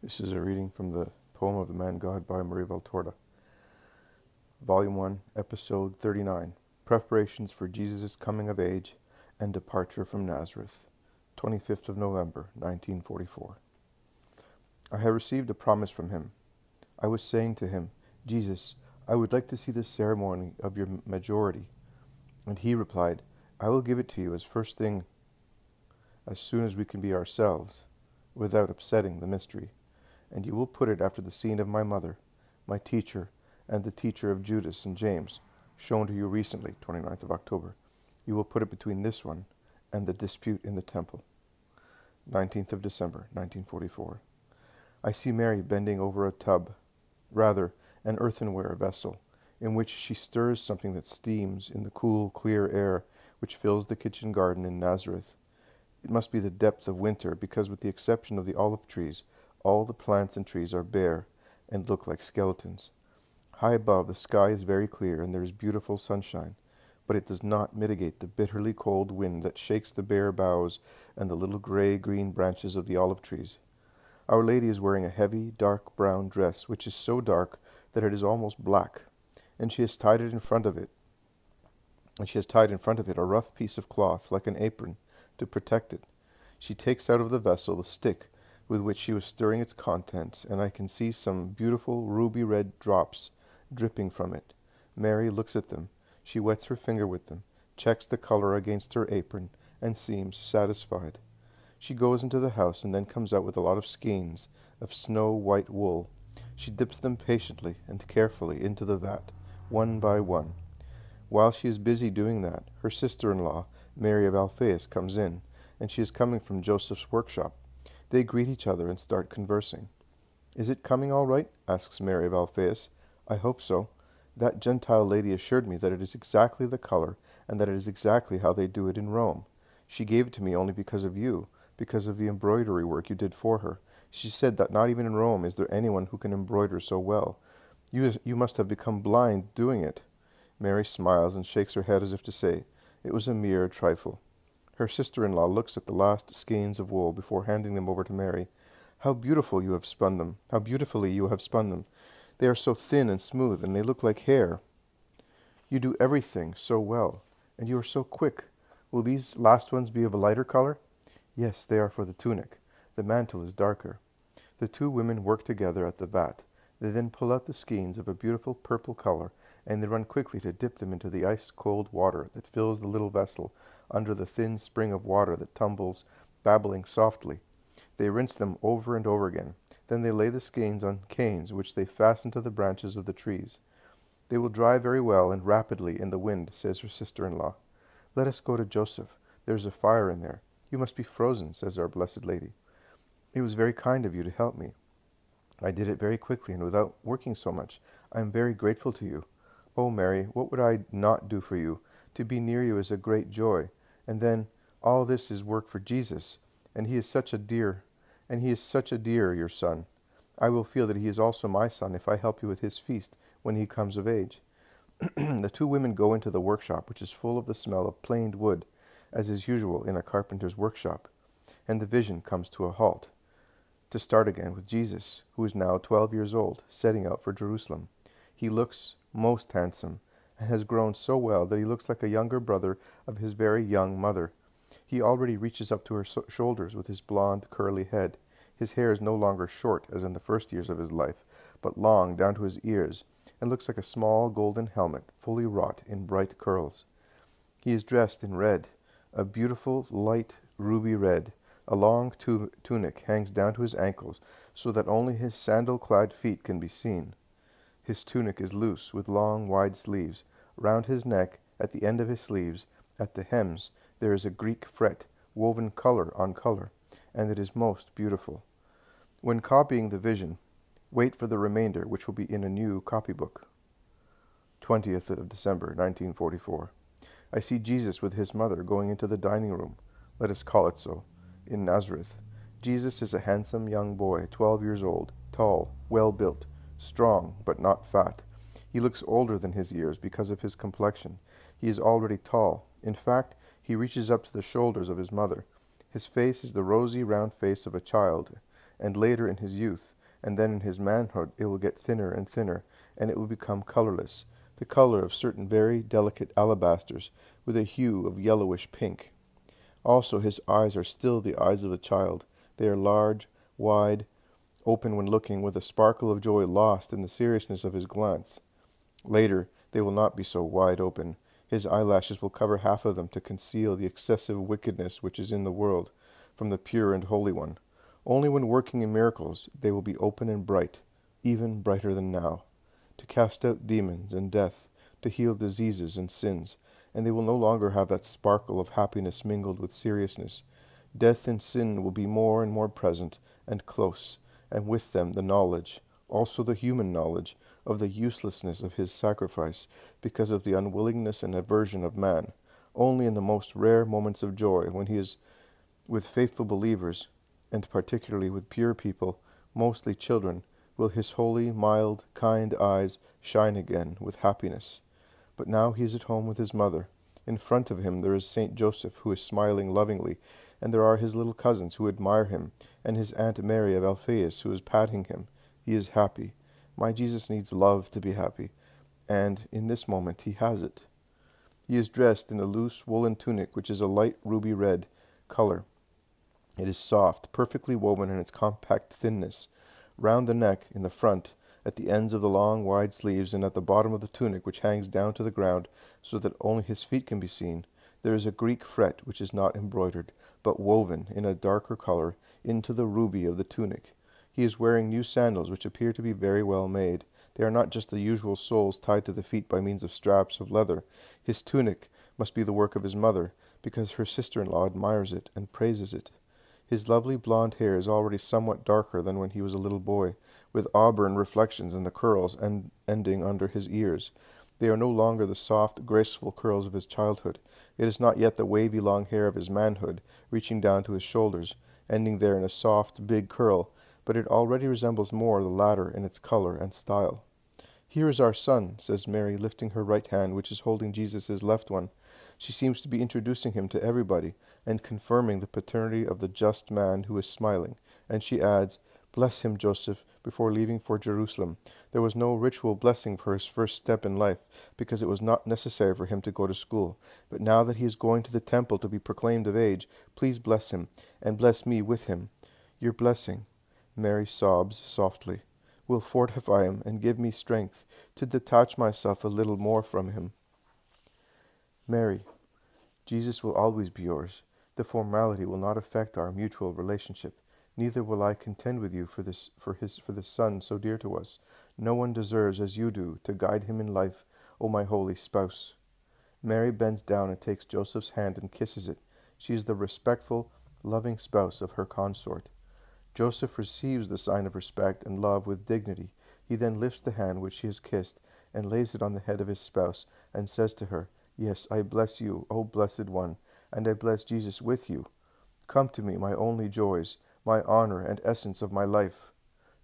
This is a reading from the Poem of the Man God by Marie Valtorta, Volume 1, Episode 39, Preparations for Jesus' Coming of Age and Departure from Nazareth, 25th of November, 1944. I have received a promise from him. I was saying to him, Jesus, I would like to see the ceremony of your majority. And he replied, I will give it to you as first thing, as soon as we can be ourselves, without upsetting the mystery. And you will put it after the scene of my mother, my teacher, and the teacher of Judas and James, shown to you recently, 29th of October. You will put it between this one and the dispute in the temple. 19th of December, 1944. I see Mary bending over a tub, rather an earthenware vessel, in which she stirs something that steams in the cool, clear air which fills the kitchen garden in Nazareth. It must be the depth of winter, because with the exception of the olive trees, all the plants and trees are bare and look like skeletons. High above, the sky is very clear and there is beautiful sunshine, but it does not mitigate the bitterly cold wind that shakes the bare boughs and the little gray-green branches of the olive trees. Our Lady is wearing a heavy, dark brown dress, which is so dark that it is almost black, and she has tied in front of it a rough piece of cloth, like an apron, to protect it. She takes out of the vessel the stick with which she was stirring its contents, and I can see some beautiful ruby-red drops dripping from it. Mary looks at them. She wets her finger with them, checks the color against her apron, and seems satisfied. She goes into the house and then comes out with a lot of skeins of snow-white wool. She dips them patiently and carefully into the vat, one by one. While she is busy doing that, her sister-in-law, Mary of Alphaeus, comes in, and she is coming from Joseph's workshop. They greet each other and start conversing. Is it coming all right? Asks Mary of Alphaeus. I hope so. That Gentile lady assured me that it is exactly the color, and that it is exactly how they do it in Rome. She gave it to me only because of you, because of the embroidery work you did for her. She said that not even in Rome is there anyone who can embroider so well. You must have become blind doing it. Mary smiles and shakes her head as if to say, it was a mere trifle. Her sister-in-law looks at the last skeins of wool before handing them over to Mary. How beautifully you have spun them. How beautifully you have spun them. They are so thin and smooth, and they look like hair. You do everything so well, and you are so quick. Will these last ones be of a lighter color? Yes, they are for the tunic. The mantle is darker. The two women work together at the vat. They then pull out the skeins of a beautiful purple color, and they run quickly to dip them into the ice-cold water that fills the little vessel under the thin spring of water that tumbles, babbling softly. They rinse them over and over again. Then they lay the skeins on canes, which they fasten to the branches of the trees. They will dry very well and rapidly in the wind, says her sister-in-law. Let us go to Joseph. There is a fire in there. You must be frozen, says our Blessed Lady. It was very kind of you to help me. I did it very quickly and without working so much. I am very grateful to you. Oh, Mary, what would I not do for you? To be near you is a great joy. And then, all this is work for Jesus, and he is such a dear, your son. I will feel that he is also my son if I help you with his feast when he comes of age. The two women go into the workshop, which is full of the smell of planed wood, as is usual in a carpenter's workshop, and the vision comes to a halt, to start again with Jesus, who is now 12 years old, setting out for Jerusalem. He looks most handsome, and has grown so well that he looks like a younger brother of his very young mother. He already reaches up to her shoulders with his blond, curly head. His hair is no longer short, as in the first years of his life, but long down to his ears, and looks like a small golden helmet, fully wrought in bright curls. He is dressed in red, a beautiful light ruby red. A long tunic hangs down to his ankles, so that only his sandal-clad feet can be seen. His tunic is loose, with long, wide sleeves. Round his neck, at the end of his sleeves, at the hems, there is a Greek fret, woven color on color, and it is most beautiful. When copying the vision, wait for the remainder, which will be in a new copybook. 20th of December, 1944. I see Jesus with his mother going into the dining room, let us call it so, in Nazareth. Jesus is a handsome young boy, 12 years old, tall, well-built, strong, but not fat. He looks older than his years because of his complexion. He is already tall. In fact, he reaches up to the shoulders of his mother. His face is the rosy, round face of a child, and later in his youth, and then in his manhood it will get thinner and thinner, and it will become colorless, the color of certain very delicate alabasters, with a hue of yellowish pink. Also his eyes are still the eyes of a child. They are large, wide, open when looking, with a sparkle of joy lost in the seriousness of his glance. Later they will not be so wide open. His eyelashes will cover half of them to conceal the excessive wickedness which is in the world from the pure and holy one. Only when working in miracles they will be open and bright, even brighter than now, to cast out demons and death, to heal diseases and sins, and they will no longer have that sparkle of happiness mingled with seriousness. Death and sin will be more and more present and close, and with them the knowledge, also the human knowledge, of the uselessness of his sacrifice, because of the unwillingness and aversion of man. Only in the most rare moments of joy, when he is with faithful believers, and particularly with pure people, mostly children, will his holy, mild, kind eyes shine again with happiness. But now he is at home with his mother. In front of him there is Saint Joseph, who is smiling lovingly, and there are his little cousins who admire him, and his Aunt Mary of Alphaeus, who is patting him. He is happy. My Jesus needs love to be happy, and in this moment he has it. He is dressed in a loose woolen tunic, which is a light ruby red color. It is soft, perfectly woven in its compact thinness. Round the neck, in the front, at the ends of the long, wide sleeves, and at the bottom of the tunic, which hangs down to the ground so that only his feet can be seen, there is a Greek fret which is not embroidered, but woven in a darker color into the ruby of the tunic. He is wearing new sandals, which appear to be very well made. They are not just the usual soles tied to the feet by means of straps of leather. His tunic must be the work of his mother, because her sister-in-law admires it and praises it. His lovely blonde hair is already somewhat darker than when he was a little boy, with auburn reflections in the curls and ending under his ears. They are no longer the soft, graceful curls of his childhood. It is not yet the wavy long hair of his manhood, reaching down to his shoulders, ending there in a soft, big curl, but it already resembles more the latter in its color and style. "Here is our son," says Mary, lifting her right hand, which is holding Jesus' left one. She seems to be introducing him to everybody, and confirming the paternity of the just man who is smiling, and she adds, "Bless him, Joseph," before leaving for Jerusalem. There was no ritual blessing for his first step in life, because it was not necessary for him to go to school. But now that he is going to the temple to be proclaimed of age, please bless him, and bless me with him. Your blessing," Mary sobs softly, "will fortify him and give me strength to detach myself a little more from him." Mary, Jesus will always be yours. The formality will not affect our mutual relationship. Neither will I contend with you for this son so dear to us. No one deserves as you do to guide him in life, O my holy spouse. Mary bends down and takes Joseph's hand and kisses it. She is the respectful, loving spouse of her consort. Joseph receives the sign of respect and love with dignity. He then lifts the hand which she has kissed and lays it on the head of his spouse and says to her, "Yes, I bless you, O blessed one, and I bless Jesus with you. Come to me, my only joys, my honor and essence of my life."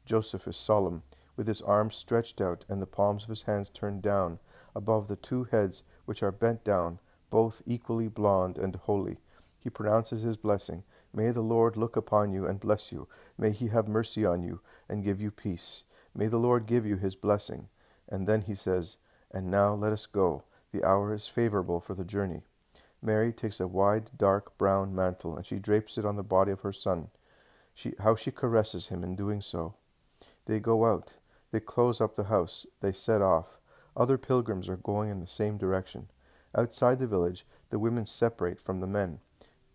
Joseph is solemn, with his arms stretched out and the palms of his hands turned down above the two heads which are bent down, both equally blond and holy. He pronounces his blessing. "May the Lord look upon you and bless you. May he have mercy on you and give you peace. May the Lord give you his blessing." And then he says, "And now let us go. The hour is favorable for the journey." Mary takes a wide, dark brown mantle, and she drapes it on the body of her son. How she caresses him in doing so. They go out. They close up the house. They set off. Other pilgrims are going in the same direction. Outside the village, the women separate from the men.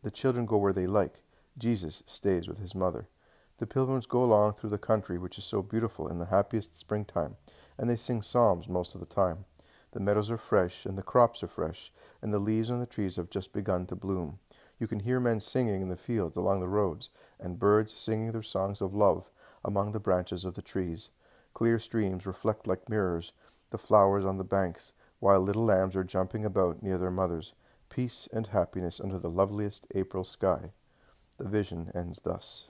The children go where they like. Jesus stays with his mother. The pilgrims go along through the country, which is so beautiful in the happiest springtime, and they sing psalms most of the time. The meadows are fresh, and the crops are fresh, and the leaves on the trees have just begun to bloom. You can hear men singing in the fields along the roads, and birds singing their songs of love among the branches of the trees. Clear streams reflect like mirrors the flowers on the banks, while little lambs are jumping about near their mothers. Peace and happiness under the loveliest April sky. The vision ends thus.